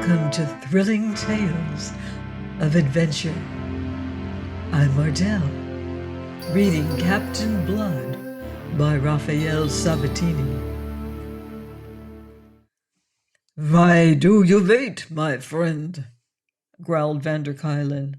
Welcome to Thrilling Tales of Adventure. I'm Ardell, reading Captain Blood by Raphael Sabatini. "Why do you wait, my friend?" growled Vanderkuylen.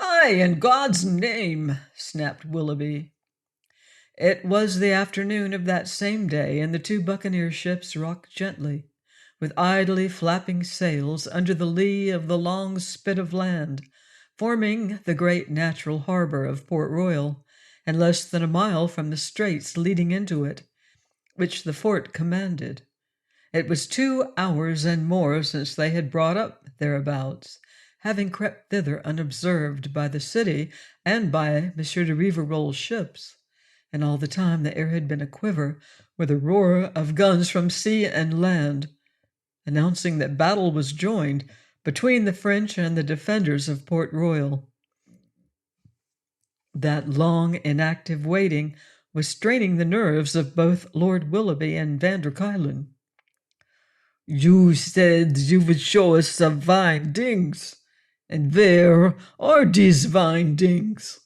"Aye, in God's name," snapped Willoughby. It was the afternoon of that same day, and the two buccaneer ships rocked gently, with idly flapping sails under the lee of the long spit of land, forming the great natural harbor of Port Royal, and less than a mile from the straits leading into it, which the fort commanded. It was 2 hours and more since they had brought up thereabouts, having crept thither unobserved by the city and by Monsieur de Rivarol's ships, and all the time the air had been aquiver with the roar of guns from sea and land, announcing that battle was joined between the French and the defenders of Port Royal. That long, inactive waiting was straining the nerves of both Lord Willoughby and Vanderkuylen. "You said you would show us some findings, and where are these findings?"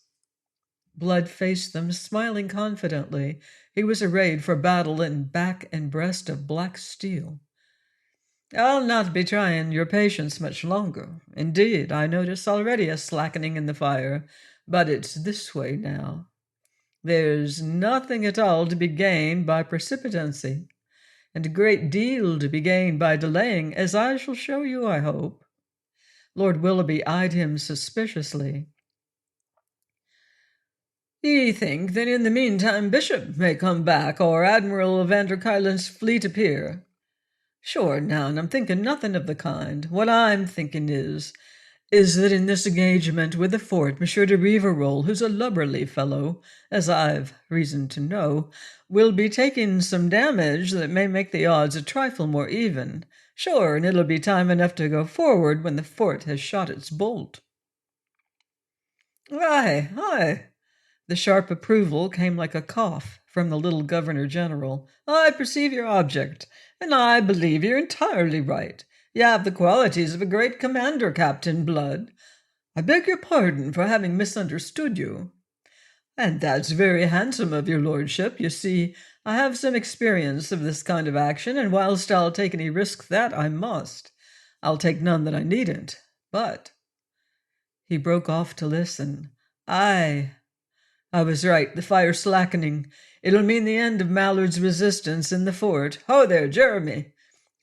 Blood faced them, smiling confidently. He was arrayed for battle in back and breast of black steel. "I'll not be trying your patience much longer. Indeed, I notice already a slackening in the fire, but it's this way now. There's nothing at all to be gained by precipitancy, and a great deal to be gained by delaying, as I shall show you, I hope." Lord Willoughby eyed him suspiciously. "Ye think that in the meantime Bishop may come back, or Admiral Vanderkuylen's fleet appear? Sure, now, and I'm thinking nothing of the kind. What I'm thinking is that in this engagement with the fort, Monsieur de Rivarol, who's a lubberly fellow, as I've reason to know, will be taking some damage that may make the odds a trifle more even. Sure, and it'll be time enough to go forward when the fort has shot its bolt." "Aye, aye." The sharp approval came like a cough from the little Governor-General. "I perceive your object, and I believe you're entirely right. You have the qualities of a great commander, Captain Blood. I beg your pardon for having misunderstood you. And that's very handsome of your lordship. You see, I have some experience of this kind of action, and whilst I'll take any risk that I must, I'll take none that I needn't. But—" He broke off to listen. "Aye, I was right. The fire's slackening. It'll mean the end of Mallard's resistance in the fort. Ho there, Jeremy!"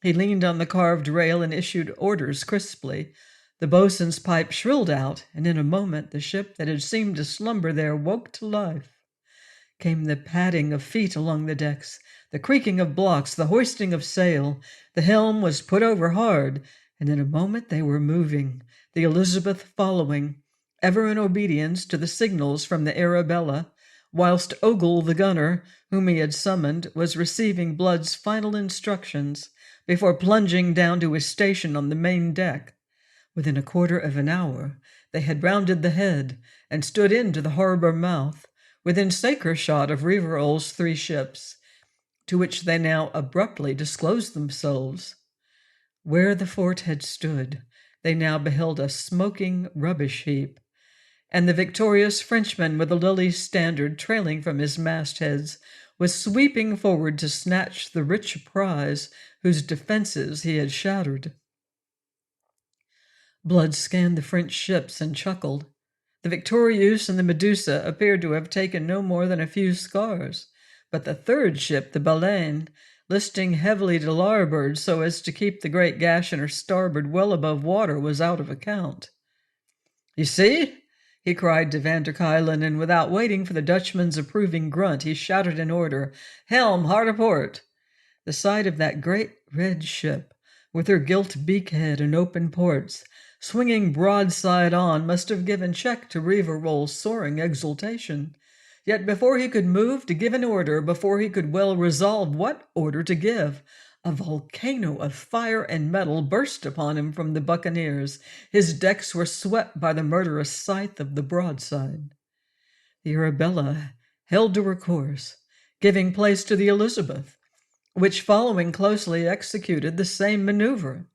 He leaned on the carved rail and issued orders crisply. The boatswain's pipe shrilled out, and in a moment the ship that had seemed to slumber there woke to life. Came the padding of feet along the decks, the creaking of blocks, the hoisting of sail. The helm was put over hard, and in a moment they were moving, the Elizabeth following, ever in obedience to the signals from the Arabella, whilst Ogle the gunner, whom he had summoned, was receiving Blood's final instructions before plunging down to his station on the main deck. Within a quarter of an hour they had rounded the head and stood into the harbor mouth, within saker shot of Rivarol's 3 ships, to which they now abruptly disclosed themselves. Where the fort had stood, they now beheld a smoking rubbish heap, and the victorious Frenchman with the lily standard trailing from his mastheads was sweeping forward to snatch the rich prize whose defenses he had shattered. Blood scanned the French ships and chuckled. The Victorieuse and the Medusa appeared to have taken no more than a few scars, but the 3rd ship, the Baleine, listing heavily to larboard so as to keep the great gash in her starboard well above water, was out of account. "You see?" he cried to Vanderkuylen, and without waiting for the Dutchman's approving grunt, he shouted an order. "Helm, hard aport!" The sight of that great red ship, with her gilt beakhead and open ports, swinging broadside on, must have given check to Rivarol's soaring exultation. Yet before he could move to give an order, before he could well resolve what order to give, a volcano of fire and metal burst upon him from the buccaneers. His decks were swept by the murderous scythe of the broadside. The Arabella held to her course, giving place to the Elizabeth, which, following closely, executed the same maneuver,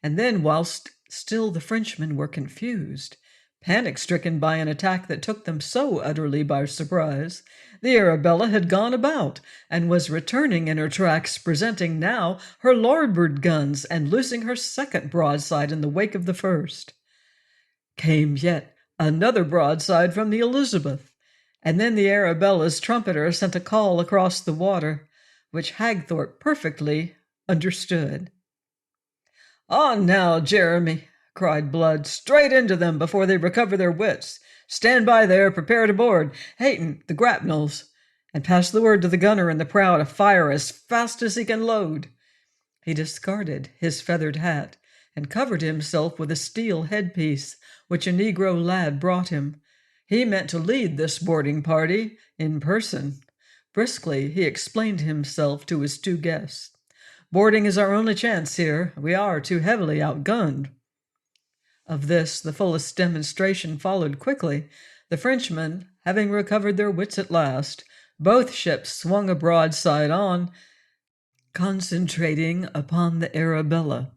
And then, whilst still the Frenchmen were confused, panic-stricken by an attack that took them so utterly by surprise, the Arabella had gone about and was returning in her tracks, presenting now her larboard guns and loosing her second broadside in the wake of the first. Came yet another broadside from the Elizabeth, and then the Arabella's trumpeter sent a call across the water, which Hagthorpe perfectly understood. "On now, Jeremy," cried Blood, "straight into them before they recover their wits. Stand by there, prepare to board. Hayton, the grapnels, and pass the word to the gunner in the prow to fire as fast as he can load." He discarded his feathered hat and covered himself with a steel headpiece which a Negro lad brought him. He meant to lead this boarding party in person. Briskly he explained himself to his two guests. "Boarding is our only chance here. We are too heavily outgunned." Of this the fullest demonstration followed quickly. The Frenchmen, having recovered their wits at last, both ships swung a broadside on, concentrating upon the Arabella,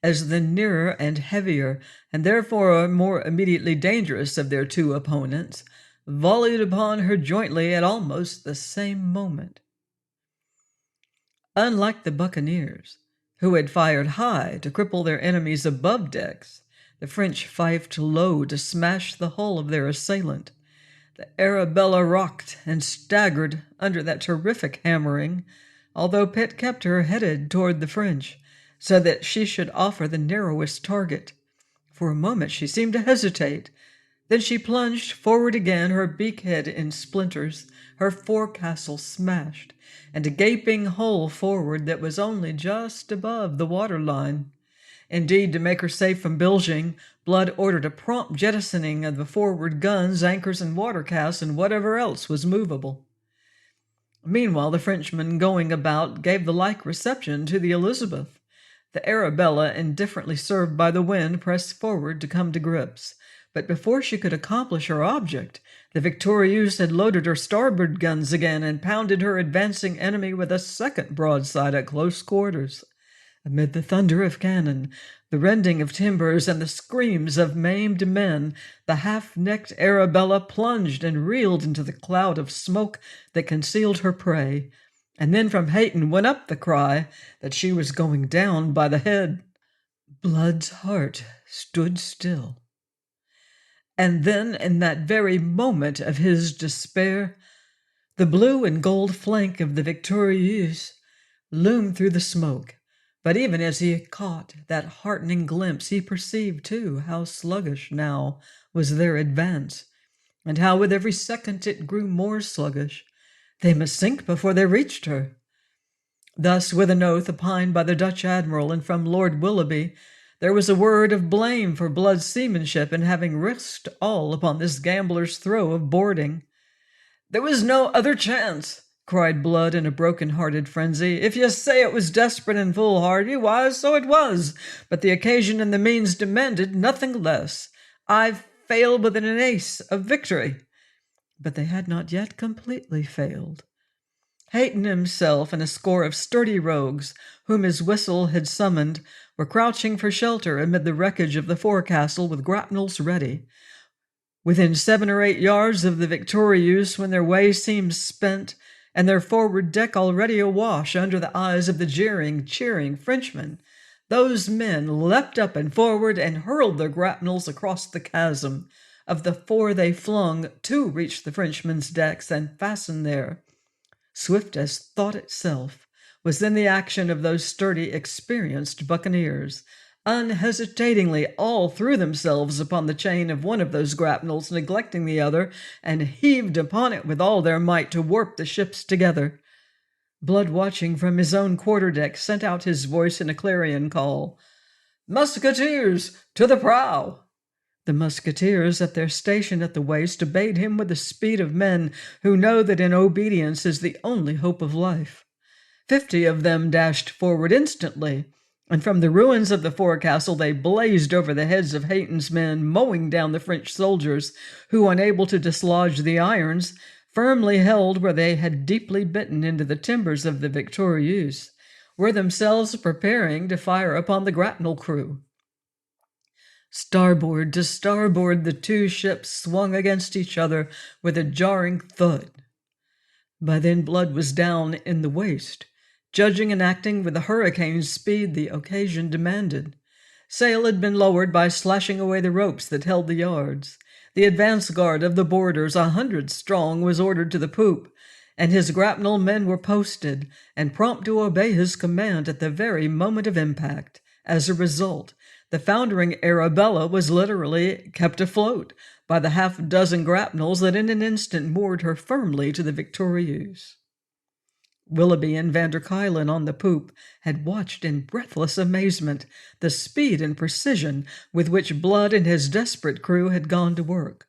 as the nearer and heavier, and therefore more immediately dangerous of their two opponents, volleyed upon her jointly at almost the same moment. Unlike the buccaneers, who had fired high to cripple their enemies above decks, the French fifed low to smash the hull of their assailant. The Arabella rocked and staggered under that terrific hammering, although Pitt kept her headed toward the French, so that she should offer the narrowest target. For a moment she seemed to hesitate. Then she plunged forward again, her beakhead in splinters, her forecastle smashed, and a gaping hole forward that was only just above the waterline. Indeed, to make her safe from bilging, Blood ordered a prompt jettisoning of the forward guns, anchors, and watercasts, and whatever else was movable. Meanwhile, the Frenchmen going about gave the like reception to the Elizabeth. The Arabella, indifferently served by the wind, pressed forward to come to grips. But before she could accomplish her object, the Victorieuse had loaded her starboard guns again and pounded her advancing enemy with a second broadside at close quarters. Amid the thunder of cannon, the rending of timbers, and the screams of maimed men, the half-necked Arabella plunged and reeled into the cloud of smoke that concealed her prey, and then from Hayton went up the cry that she was going down by the head. Blood's heart stood still. And then, in that very moment of his despair, the blue and gold flank of the Victorieuse loomed through the smoke. But even as he caught that heartening glimpse, he perceived, too, how sluggish now was their advance, and how with every second it grew more sluggish. They must sink before they reached her. Thus, with an oath opined by the Dutch admiral and from Lord Willoughby, there was a word of blame for Blood's seamanship in having risked all upon this gambler's throw of boarding. "There was no other chance," cried Blood in a broken-hearted frenzy. "If you say it was desperate and foolhardy, why, so it was, but the occasion and the means demanded nothing less. I failed within an ace of victory." But they had not yet completely failed. Hayton himself and a score of sturdy rogues, whom his whistle had summoned, were crouching for shelter amid the wreckage of the forecastle with grapnels ready. Within 7 or 8 yards of the Victorieuse, when their way seemed spent, and their forward deck already awash under the eyes of the jeering, cheering Frenchmen, those men leapt up and forward and hurled their grapnels across the chasm. Of the 4 they flung, 2 reached the Frenchmen's decks and fastened there. Swift as thought itself was then the action of those sturdy, experienced buccaneers. Unhesitatingly all threw themselves upon the chain of one of those grapnels, neglecting the other, and heaved upon it with all their might to warp the ships together. Blood, watching from his own quarter-deck, sent out his voice in a clarion call. "Musketeers, to the prow!" The musketeers at their station at the waist obeyed him with the speed of men who know that in obedience is the only hope of life. 50 of them dashed forward instantly, and from the ruins of the forecastle they blazed over the heads of Hayton's men, mowing down the French soldiers, who, unable to dislodge the irons, firmly held where they had deeply bitten into the timbers of the Victorieuse, were themselves preparing to fire upon the grapnel crew. Starboard to starboard, the two ships swung against each other with a jarring thud. By then blood was down in the waist, judging and acting with the hurricane speed the occasion demanded. Sail had been lowered by slashing away the ropes that held the yards. The advance guard of the boarders, 100 strong, was ordered to the poop, and his grapnel men were posted and prompt to obey his command at the very moment of impact. As a result, the foundering Arabella was literally kept afloat by the half-dozen grapnels that in an instant moored her firmly to the Victorieuse. Willoughby and van der Kuylen on the poop had watched in breathless amazement the speed and precision with which Blood and his desperate crew had gone to work.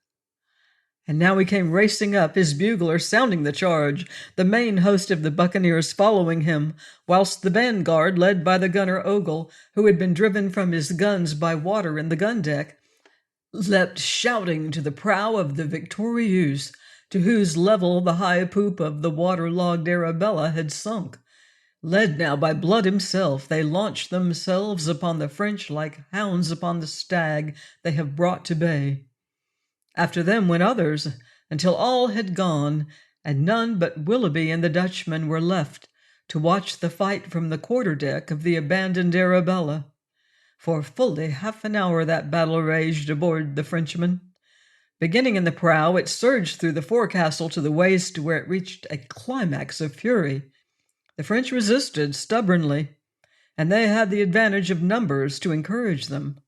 And now he came racing up, his bugler sounding the charge, the main host of the buccaneers following him, whilst the vanguard, led by the gunner Ogle, who had been driven from his guns by water in the gun deck, leapt shouting to the prow of the Victorieuse, to whose level the high poop of the water-logged Arabella had sunk. Led now by Blood himself, they launched themselves upon the French like hounds upon the stag they have brought to bay. After them went others, until all had gone, and none but Willoughby and the Dutchman were left to watch the fight from the quarter-deck of the abandoned Arabella. For fully half an hour that battle raged aboard the Frenchman. Beginning in the prow, it surged through the forecastle to the waist, where it reached a climax of fury. The French resisted stubbornly, and they had the advantage of numbers to encourage them.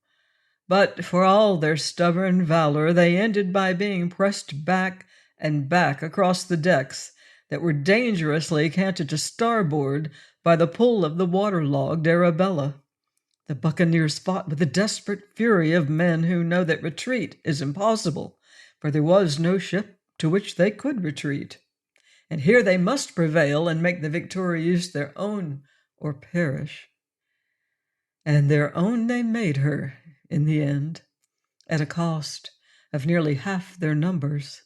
But for all their stubborn valor, they ended by being pressed back and back across the decks that were dangerously canted to starboard by the pull of the water-logged Arabella. The buccaneers fought with the desperate fury of men who know that retreat is impossible, for there was no ship to which they could retreat. And here they must prevail and make the Victorieuse their own or perish. And their own they made her, in the end, at a cost of nearly half their numbers.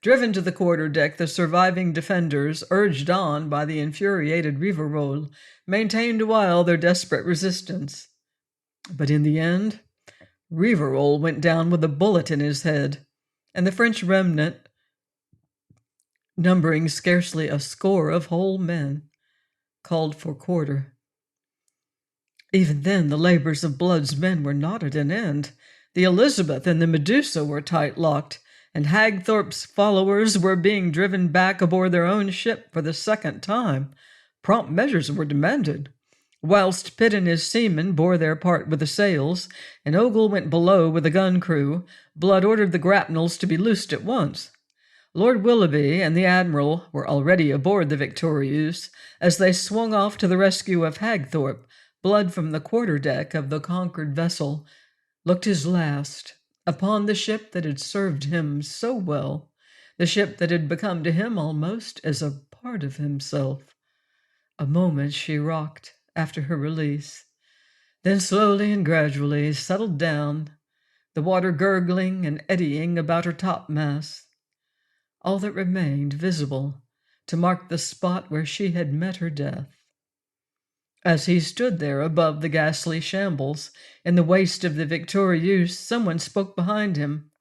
Driven to the quarter-deck, the surviving defenders, urged on by the infuriated Rivarol, maintained awhile their desperate resistance. But in the end, Rivarol went down with a bullet in his head, and the French remnant, numbering scarcely a score of whole men, called for quarter. Even then, the labors of Blood's men were not at an end. The Elizabeth and the Medusa were tight-locked, and Hagthorpe's followers were being driven back aboard their own ship for the second time. Prompt measures were demanded. Whilst Pitt and his seamen bore their part with the sails, and Ogle went below with the gun crew, Blood ordered the grapnels to be loosed at once. Lord Willoughby and the Admiral were already aboard the Victorieuse. As they swung off to the rescue of Hagthorpe, Blood from the quarter-deck of the conquered vessel looked his last upon the ship that had served him so well, the ship that had become to him almost as a part of himself. A moment she rocked after her release, then slowly and gradually settled down, the water gurgling and eddying about her topmasts, all that remained visible to mark the spot where she had met her death. As he stood there above the ghastly shambles in the waist of the Victorieuse, someone spoke behind him.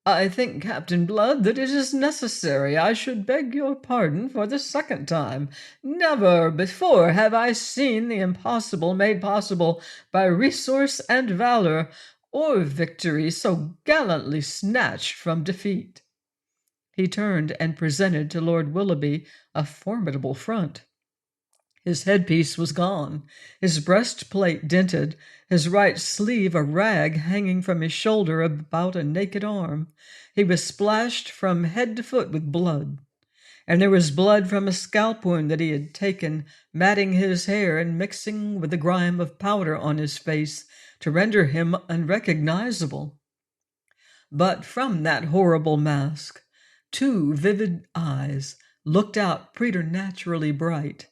"I think, Captain Blood, that it is necessary I should beg your pardon for the second time. Never before have I seen the impossible made possible by resource and valor, or victory so gallantly snatched from defeat." He turned and presented to Lord Willoughby a formidable front. His headpiece was gone, his breastplate dented, his right sleeve a rag hanging from his shoulder about a naked arm. He was splashed from head to foot with blood, and there was blood from a scalp wound that he had taken, matting his hair and mixing with the grime of powder on his face to render him unrecognizable. But from that horrible mask, two vivid eyes looked out preternaturally bright,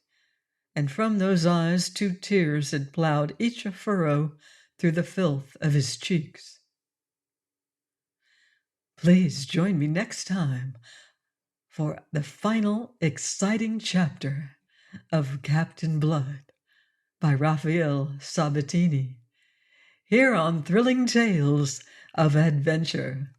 and from those eyes 2 tears had plowed each a furrow through the filth of his cheeks. Please join me next time for the final exciting chapter of Captain Blood by Raphael Sabatini, here on Thrilling Tales of Adventure.